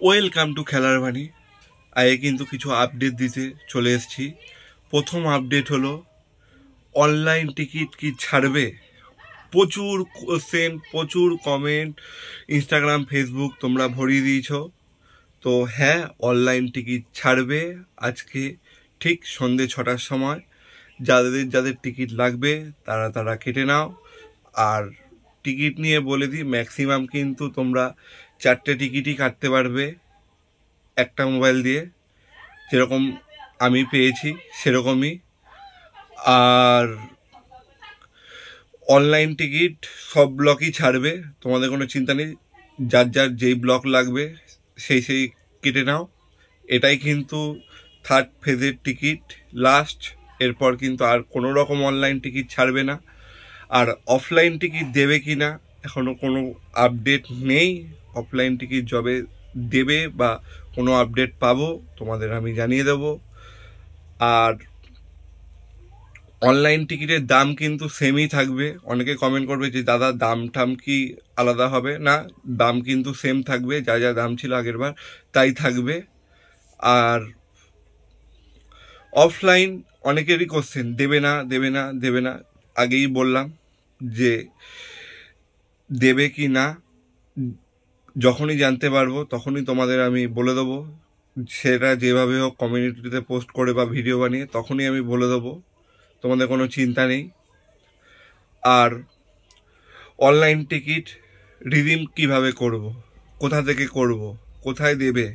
Welcome to খেলার বাণী। আগে কিন্তু কিছু আপডেট দিতে চলে এসেছি। প্রথম আপডেট হলো অনলাইন টিকিট কি ছাড়বে। প্রচুর কোশ্চেন, প্রচুর কমেন্ট, ইনস্টাগ্রাম, ফেসবুক তোমরা ভরিয়ে দিয়েছ। তো হ্যাঁ, অনলাইন টিকিট ছাড়বে আজকে ঠিক সন্ধ্যে 6টার সময়। যাদের যাদের টিকিট লাগবে তারা কেটে নাও। আর টিকিট নিয়ে বলে দিই, ম্যাক্সিমাম কিন্তু তোমরা 4টে টিকিটই কাটতে পারবে একটা মোবাইল দিয়ে, যেরকম আমি পেয়েছি সেরকমই। আর অনলাইন টিকিট সব ব্লকই ছাড়বে, তোমাদের কোনো চিন্তা নেই। যার যার যেই ব্লক লাগবে সেই কেটে নাও। এটাই কিন্তু থার্ড ফেজের টিকিট লাস্ট। এরপর কিন্তু আর কোনো রকম অনলাইন টিকিট ছাড়বে না। আর অফলাইন টিকিট দেবে কি না এখনও কোনো আপডেট নেই। অফলাইন টিকিট যবে দেবে বা কোনো আপডেট পাবো তোমাদের আমি জানিয়ে দেব। আর অনলাইন টিকিটের দাম কিন্তু সেমই থাকবে। অনেকে কমেন্ট করবে যে দাদা দাম টাম কি আলাদা হবে? না, দাম কিন্তু সেম থাকবে, যা যা দাম ছিল আগেরবার তাই থাকবে। আর অফলাইন অনেকেরই কোশ্চেন, দেবে না দেবে না দেবে না। আগেই বললাম যে দেবে কি না যখনই জানতে পারবো তখনই তোমাদের আমি বলে দেবো। সেটা যেভাবে হোক কমিউনিটিতে পোস্ট করে বা ভিডিও বানিয়ে তখনই আমি বলে দেবো, তোমাদের কোনো চিন্তা নেই। আর অনলাইন টিকিট রিডিম কিভাবে করব, কোথা থেকে করব, কোথায় দেবে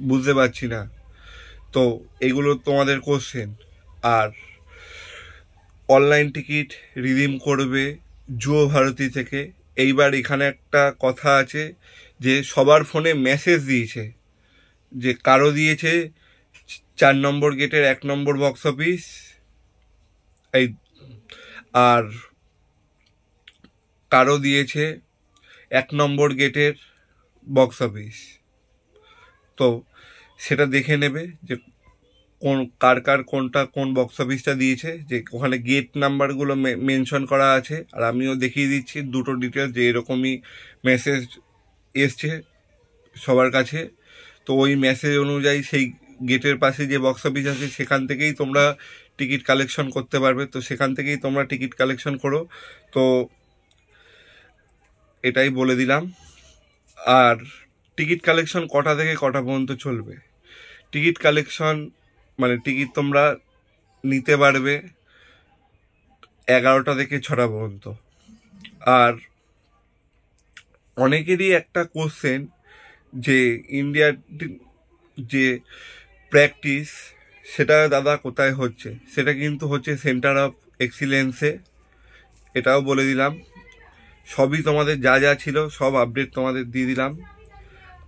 বুঝতে পারছি না। তো এগুলো তোমাদের কোশ্চেন। আর অনলাইন টিকিট রিডিম করবে জিও ভারতী থেকে। এইবার এখানে একটা কথা আছে যে সবার ফোনে মেসেজ দিয়েছে, যে কারো দিয়েছে 4 নম্বর গেটের 1 নম্বর বক্স অফিস, এই আর কারো দিয়েছে 1 নম্বর গেটের বক্স অফিস। তো সেটা দেখে নেবে যে কার কোনটা কোন বক্স অফিসটা দিয়েছে, যে ওখানে গেট নাম্বারগুলো মেনশন করা আছে। আর আমিও দেখিয়ে দিচ্ছি দুটো ডিটেলস, যে এরকমই মেসেজ এসছে সবার কাছে। তো ওই মেসেজ অনুযায়ী সেই গেটের পাশে যে বক্স অফিস আছে সেখান থেকেই তোমরা টিকিট কালেকশন করতে পারবে। তো সেখান থেকেই তোমরা টিকিট কালেকশন করো। তো এটাই বলে দিলাম। আর টিকিট কালেকশন কটা থেকে কটা পর্যন্ত চলবে? টিকিট কালেকশন মানে টিকিট তোমরা নিতে পারবে 11টা থেকে 6টা পর্যন্ত। আর অনেকেরই একটা কোশ্চেন যে ইন্ডিয়ার যে প্র্যাকটিস সেটা দাদা কোথায় হচ্ছে? সেটা কিন্তু হচ্ছে সেন্টার অফ এক্সিলেন্সে। এটাও বলে দিলাম। সবই তোমাদের যা যা ছিল সব আপডেট তোমাদের দিয়ে দিলাম।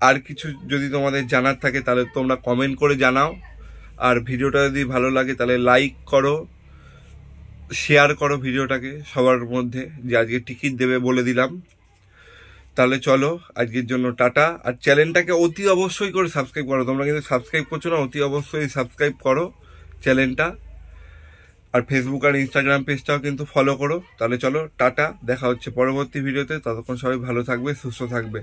আর কিছু যদি তোমাদের জানার থাকে তাহলে তোমরা কমেন্ট করে জানাও। আর ভিডিওটা যদি ভালো লাগে তাহলে লাইক করো, শেয়ার করো ভিডিওটাকে সবার মধ্যে, যে আজকে টিকিট দেবে বলে দিলাম। তাহলে চলো আজকের জন্য টাটা। আর চ্যানেলটাকে অতি অবশ্যই করে সাবস্ক্রাইব করো। তোমরা কিন্তু সাবস্ক্রাইব করছো না, অতি অবশ্যই সাবস্ক্রাইব করো চ্যানেলটা। আর ফেসবুক আর ইনস্টাগ্রাম পেজটাও কিন্তু ফলো করো। তাহলে চলো টাটা, দেখা হচ্ছে পরবর্তী ভিডিওতে। ততক্ষণ সবাই ভালো থাকবে, সুস্থ থাকবে।